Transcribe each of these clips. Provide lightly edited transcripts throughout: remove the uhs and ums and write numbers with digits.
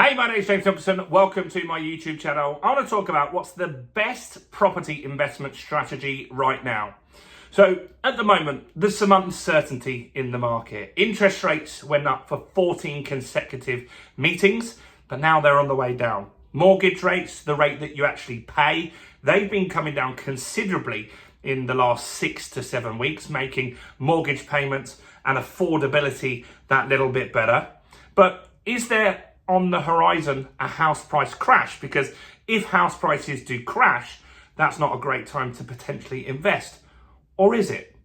Hey, my name is James Thompson. Welcome to my YouTube channel. I want to talk about what's the best property investment strategy right now. So at the moment, there's some uncertainty in the market. Interest rates went up for 14 consecutive meetings, but now they're on the way down. Mortgage rates, the rate that you actually pay, they've been coming down considerably in the last 6 to 7 weeks, making mortgage payments and affordability that little bit better. But is there on the horizon a house price crash? Because if house prices do crash, that's not a great time to potentially invest. Or is it?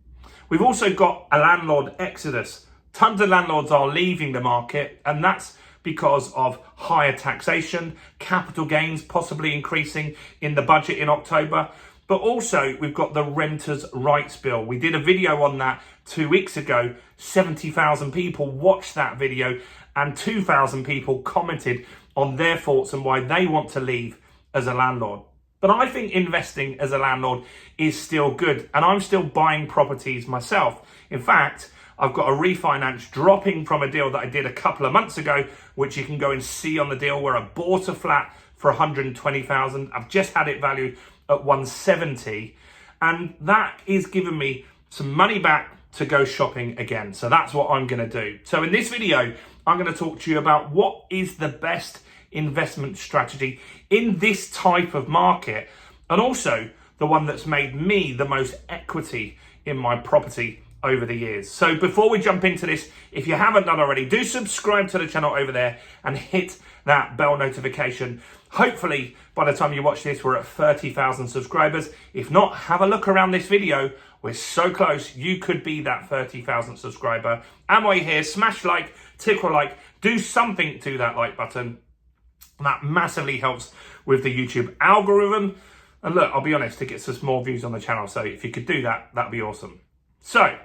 We've also got a landlord exodus. Tons of landlords are leaving the market, and that's because of higher taxation, capital gains possibly increasing in the budget in October. But also we've got the Renters' Rights Bill. We did a video on that 2 weeks ago. 70,000 people watched that video and 2,000 people commented on their thoughts and why they want to leave as a landlord. But I think investing as a landlord is still good, and I'm still buying properties myself. In fact, I've got a refinance dropping from a deal that I did a couple of months ago, which you can go and see on the deal, where I bought a flat for 120,000. I've just had it valued at 170, and that is giving me some money back to go shopping again. So that's what I'm going to do. So in this video, I'm going to talk to you about what is the best investment strategy in this type of market, and also the one that's made me the most equity in my property over the years. So before we jump into this, if you haven't done already, do subscribe to the channel over there and hit that bell notification. Hopefully by the time you watch this, we're at 30,000 subscribers. If not, have a look around this video. We're so close, you could be that 30,000 subscriber. And while you're here, smash like, tickle like, do something to that like button. That massively helps with the YouTube algorithm. And look, I'll be honest, it gets us more views on the channel. So if you could do that, that'd be awesome. So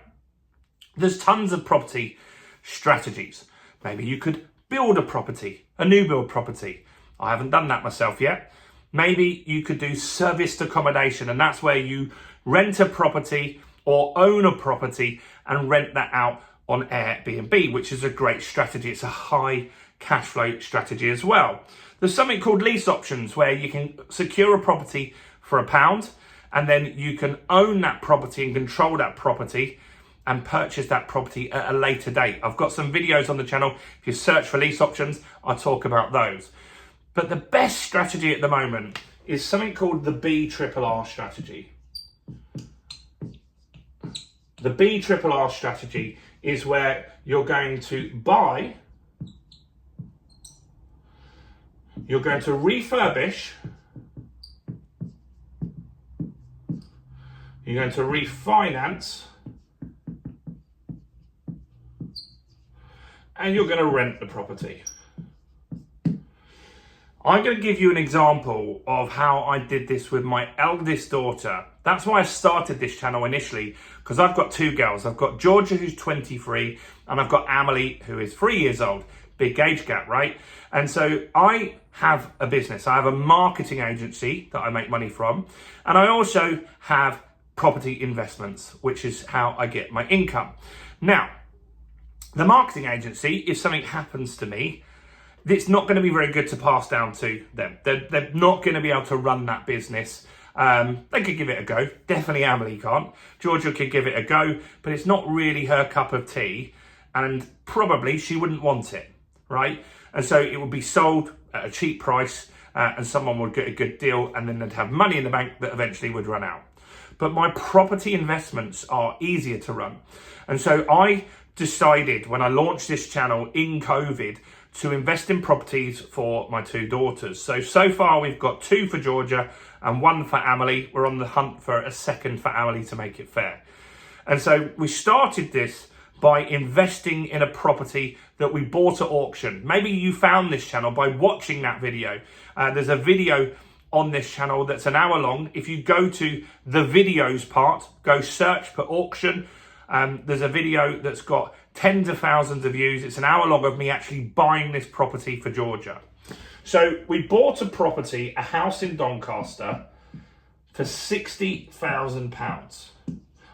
there's tons of property strategies. Maybe you could build a property, a new build property. I haven't done that myself yet. Maybe you could do serviced accommodation, and that's where you rent a property or own a property and rent that out on Airbnb, which is a great strategy. It's a high cash flow strategy as well. There's something called lease options, where you can secure a property for £1 and then you can own that property and control that property and purchase that property at a later date. I've got some videos on the channel. If you search for lease options, I'll talk about those. But the best strategy at the moment is something called the BRRR strategy. The BRRR strategy is where you're going to buy, you're going to refurbish, you're going to refinance, and you're going to rent the property. I'm going to give you an example of how I did this with my eldest daughter. That's why I started this channel initially, because I've got two girls. I've got Georgia, who's 23, and I've got Amelie, who is 3 years old. Big age gap, right? And so I have a business. I have a marketing agency that I make money from, and I also have property investments, which is how I get my income. Now, the marketing agency, if something happens to me, it's not going to be very good to pass down to them. They're not going to be able to run that business. They could give it a go. Definitely Amelie can't. Georgia could give it a go, but it's not really her cup of tea, and probably she wouldn't want it, right? And so it would be sold at a cheap price, and someone would get a good deal, and then they'd have money in the bank that eventually would run out. But my property investments are easier to run. And so I decided when I launched this channel in COVID to invest in properties for my two daughters. So far we've got 2 for Georgia and 1 for Amelie. We're on the hunt for a second for Amelie to make it fair. And so we started this by investing in a property that we bought at auction. Maybe you found this channel by watching that video. There's a video on this channel that's an hour long. If you go to the videos part, go search for auction. There's a video that's got tens of thousands of views. It's an hour long of me actually buying this property for Georgia. So we bought a property, a house in Doncaster, for £60,000.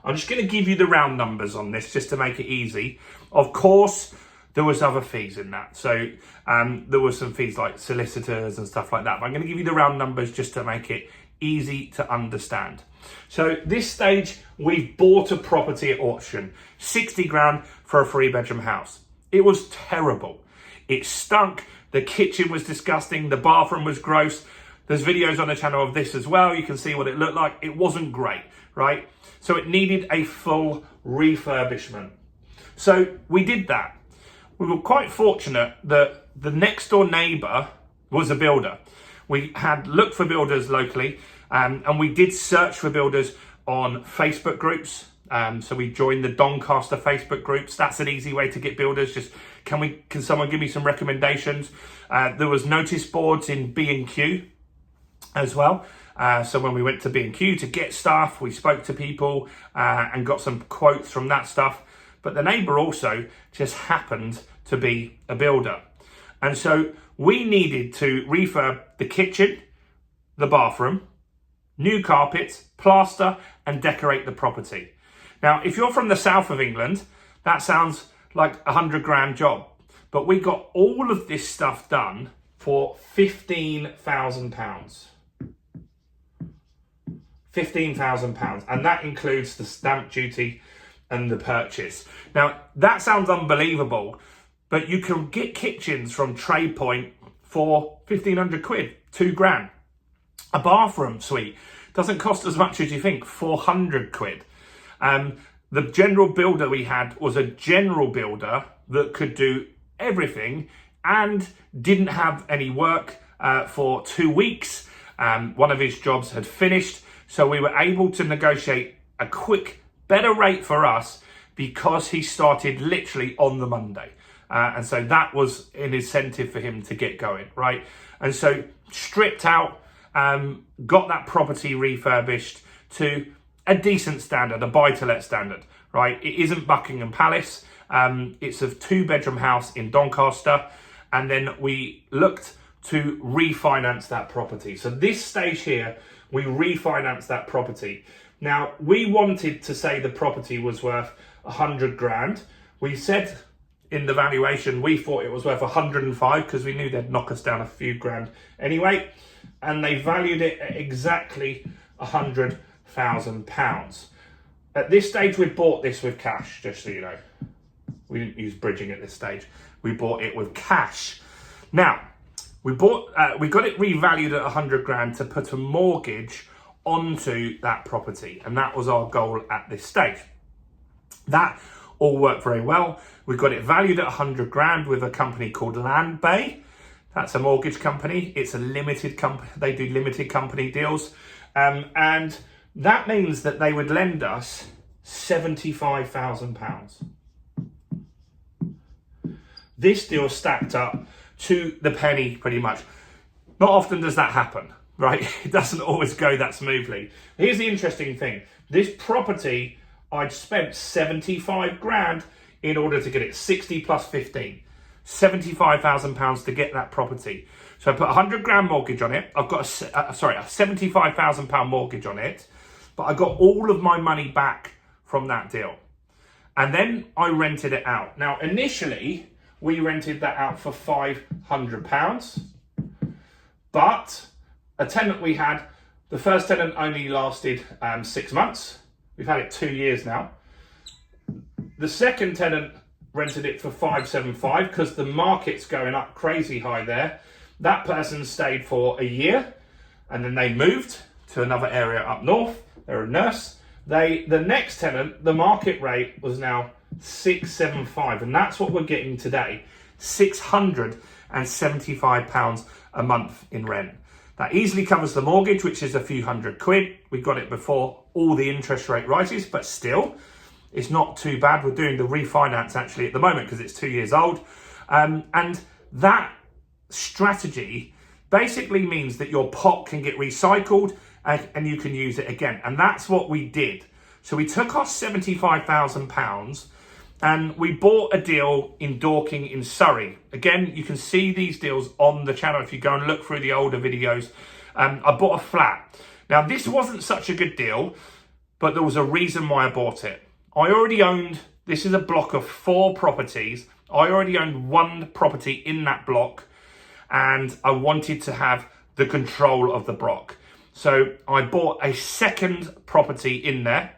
I'm just going to give you the round numbers on this just to make it easy. Of course, there was other fees in that. So there were some fees like solicitors and stuff like that. But I'm going to give you the round numbers just to make it easy to understand. So this stage, we've bought a property at auction, 60 grand for a 3-bedroom house. It was terrible. It stunk. The kitchen was disgusting. The bathroom was gross. There's videos on the channel of this as well. You can see what it looked like. It wasn't great, right? So it needed a full refurbishment. So we did that. We were quite fortunate that the next door neighbour was a builder. We had looked for builders locally, and we did search for builders on Facebook groups. So we joined the Doncaster Facebook groups. That's an easy way to get builders. Just can someone give me some recommendations? There was notice boards in B&Q as well. So when we went to B&Q to get stuff, we spoke to people and got some quotes from that stuff. But the neighbour also just happened to be a builder. And so we needed to refurb the kitchen, the bathroom, new carpets, plaster, and decorate the property. Now, if you're from the south of England, that sounds like a 100 grand job. But we got all of this stuff done for £15,000. £15,000. And that includes the stamp duty and the purchase. Now, that sounds unbelievable, but you can get kitchens from Trade Point for 1,500 quid, 2 grand. A bathroom suite doesn't cost as much as you think, 400 quid. The general builder we had was a general builder that could do everything and didn't have any work for 2 weeks. One of his jobs had finished, so we were able to negotiate a quick, better rate for us because he started literally on the Monday. And so that was an incentive for him to get going, right? And so stripped out, got that property refurbished to a decent standard, a buy-to-let standard, right? It isn't Buckingham Palace. It's a 2-bedroom house in Doncaster. And then we looked to refinance that property. So this stage here, we refinanced that property. Now, we wanted to say the property was worth 100 grand. We said in the valuation, we thought it was worth 105 because we knew they'd knock us down a few grand anyway. And they valued it at exactly £100,000. At this stage, we bought this with cash, just so you know. We didn't use bridging at this stage. We bought it with cash. Now, we got it revalued at 100 grand to put a mortgage onto that property. And that was our goal at this stage. That all worked very well. We got it valued at 100 grand with a company called Land Bay. That's a mortgage company. It's a limited company. They do limited company deals. And that means that they would lend us £75,000. This deal stacked up to the penny pretty much. Not often does that happen, right? It doesn't always go that smoothly. Here's the interesting thing. This property, I'd spent 75 grand in order to get it, 60 plus 15. £75,000 to get that property. So I put a 100 grand mortgage on it. I've got a £75,000 mortgage on it, but I got all of my money back from that deal. And then I rented it out. Now, initially, we rented that out for £500, but a tenant we had, the first tenant only lasted 6 months. We've had it 2 years now. The second tenant rented it for £575 because the market's going up crazy high there. That person stayed for a year and then they moved to another area up north. They're a nurse. The next tenant, the market rate was now £675, and that's what we're getting today, £675 a month in rent. That easily covers the mortgage, which is a few hundred quid. We got it before all the interest rate rises, but still, it's not too bad. We're doing the refinance actually at the moment because it's 2 years old. And that strategy basically means that your pot can get recycled and you can use it again. And that's what we did. So we took our £75,000 and we bought a deal in Dorking in Surrey. Again, you can see these deals on the channel if you go and look through the older videos. I bought a flat. Now, this wasn't such a good deal, but there was a reason why I bought it. I already owned, this is a block of 4 properties. I I already owned one property in that block and I wanted to have the control of the block. So I bought a second property in there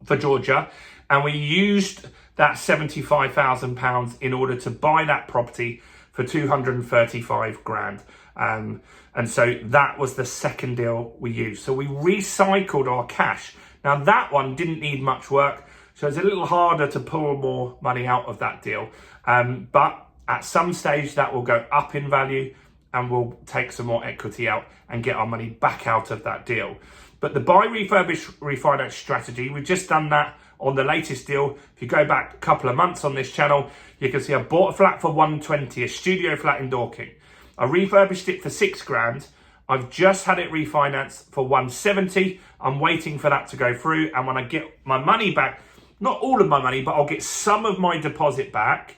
for Georgia, and we used that £75,000 in order to buy that property for 235 grand. And so that was the second deal we used. So we recycled our cash. Now that one didn't need much work, so it's a little harder to pull more money out of that deal. But at some stage that will go up in value and we'll take some more equity out and get our money back out of that deal. But the buy, refurbish, refinance strategy, we've just done that on the latest deal. If you go back a couple of months on this channel, you can see I bought a flat for 120, a studio flat in Dorking. I refurbished it for 6 grand. I've just had it refinanced for 170. I'm waiting for that to go through. And when I get my money back, not all of my money, but I'll get some of my deposit back.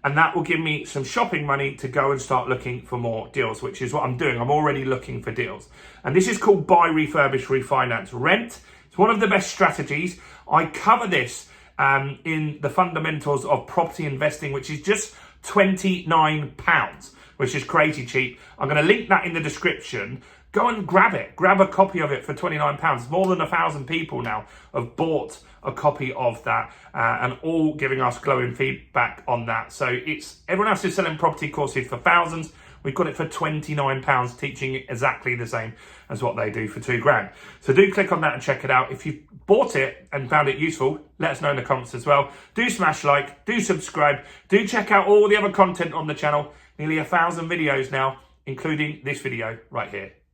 And that will give me some shopping money to go and start looking for more deals, which is what I'm doing. I'm already looking for deals. And this is called buy, refurbish, refinance, rent. It's one of the best strategies. I cover this in the fundamentals of property investing, which is just £29, which is crazy cheap. I'm going to link that in the description. Go and grab it. Grab a copy of it for £29. More than 1,000 people now have bought a copy of that and all giving us glowing feedback on that. So it's everyone else is selling property courses for thousands. We've got it for £29, teaching exactly the same as what they do for 2 grand. So do click on that and check it out. If you bought it and found it useful, let us know in the comments as well. Do smash like, do subscribe, do check out all the other content on the channel. Nearly 1,000 videos now, including this video right here.